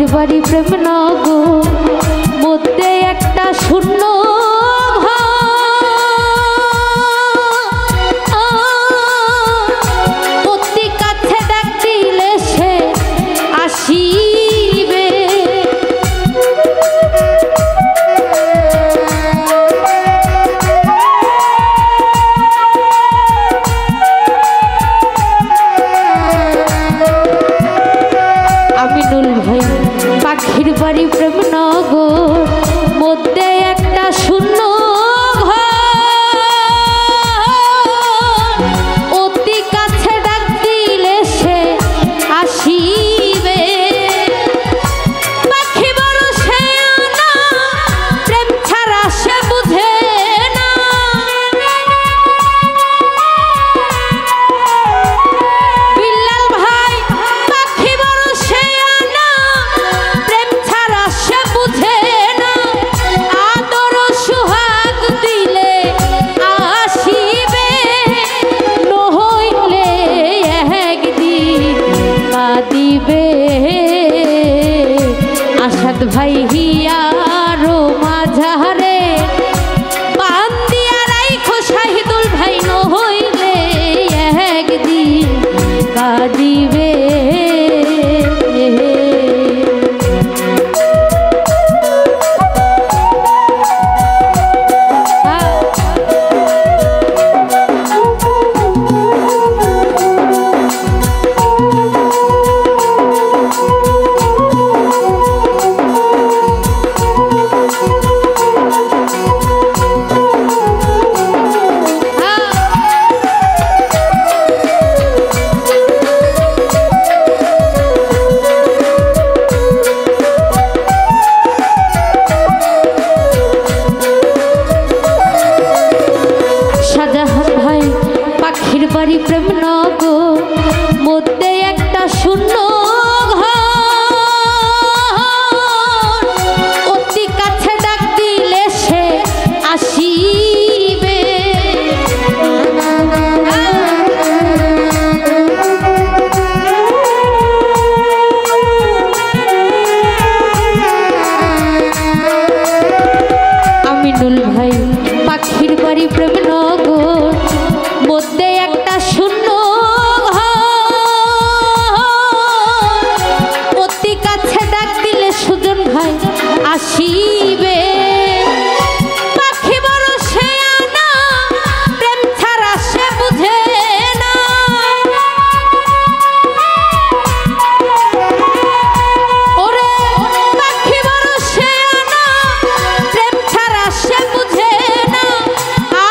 পাখির বাড়ি প্রেমনগর মধ্যে একটা শূন্য অতি কাছে ডাক দিলে সে আসিবে। আমিনুল ভাই পাখির বাড়ি প্রেমনগর মধ্যে একটা শূন্য অতি কাছে ডাক দিলে সে আসিবে। পাখি বড় শেয়ানা প্রেম ছাড়া সে বুঝে না। বিল্লাল ভাই পাখি বড় শেয়ানা প্রেম ছাড়া সে বুঝে না। আদর সুহাগ দিলে আসিবে নহইলে একদিন কাঁদিবে। আসাদ ভাই হিয়ারো মাঝারে বান্দিয়া রাইখো শাহিদুল ভাই নহইলে একদিন কাঁদিবে। পাখির বাড়ি প্রেমনগর মধ্যে একটা শূন্য অতি কাছে ডাক দিলে সে আসিবে। আমিনুল ভাই পাখির বাড়ি প্রেমনগর মধ্যে একটা শূন্য অতি কাছে ডাক দিলে সুজন ভাই আসিবে। পাখি বড় শেয়ানা প্রেম ছাড়া সে বুঝে না। ওরে পাখি বড় শেয়ানা প্রেম ছাড়া সে বুঝে না।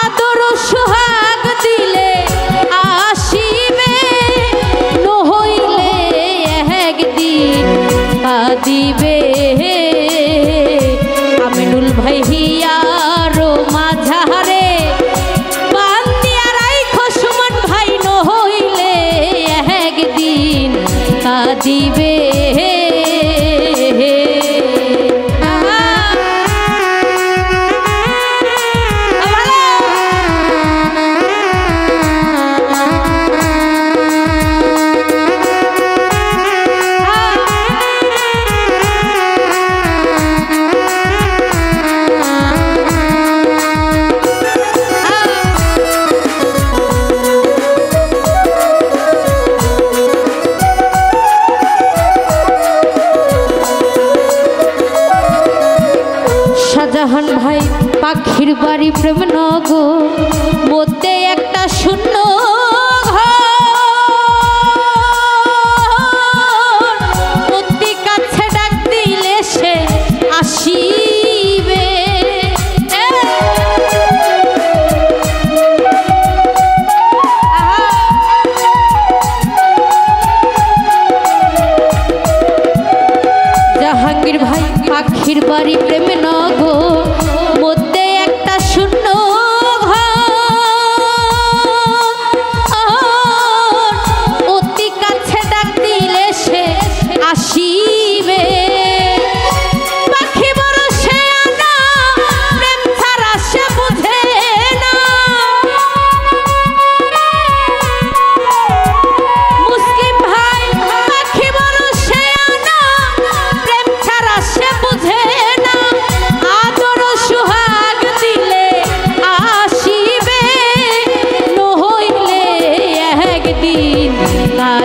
আদর সুহাগ দিলে আসিবে নহইলে একদিন কাঁদিবে। আমিনুল ভাই হিয়ারো মাঝারে বান্দিয়া রাইখো সুমন ভাই নহইলে একদিন কাঁদিবে। শাহজাহান ভাই পাখির বাড়ি প্রেমনগর মধ্যে একটা শূন্য অতি কাছে ডাক দিলে সে আসিবে। জাহাঙ্গীর ভাই পাখির বাড়ি প্রেমনগর মধ্যে একটা শূন্য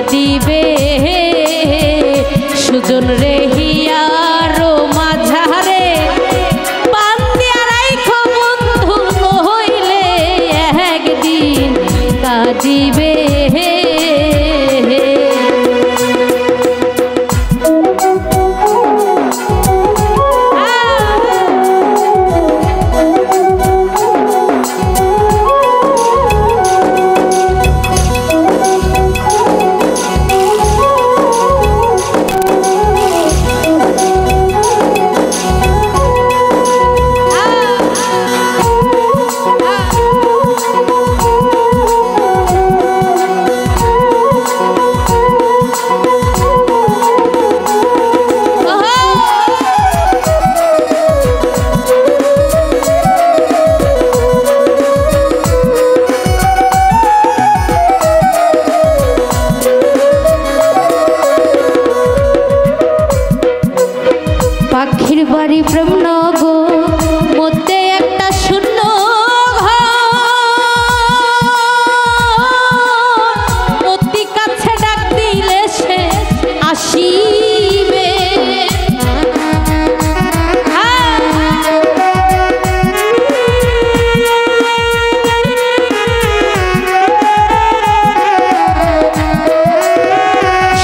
কাঁদিবে সুজন রে হিয়ারো মাঝারে বান্দিয়া রাইখো বন্ধু নইলে একদিন কাঁদিবে। পাখির বাড়ি প্রেমনগর মধ্যে একটা শূন্য অতি কাছে ডাক দিলে সে আসিবে।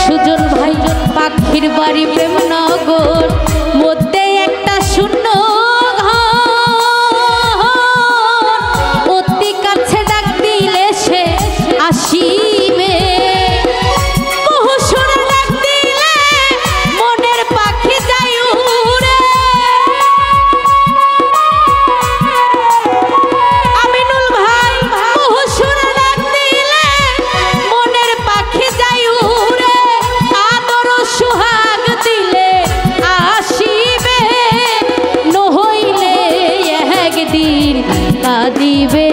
সুজন ভাই পাখির বাড়ি প্রেমনগর মধ্যে একটা শূন্য অতি কাছে ডাক দিলে সে আসিবে। বহু সুরে ডাক দিলে মনের পাখি যায় উড়ে। আমিনুল ভাই বহু সুরে ডাক দিলে মনের পাখি যায় উড়ে। আদর সুহাগ দিলে আসিবে নইলে একদিন কাঁদিবে।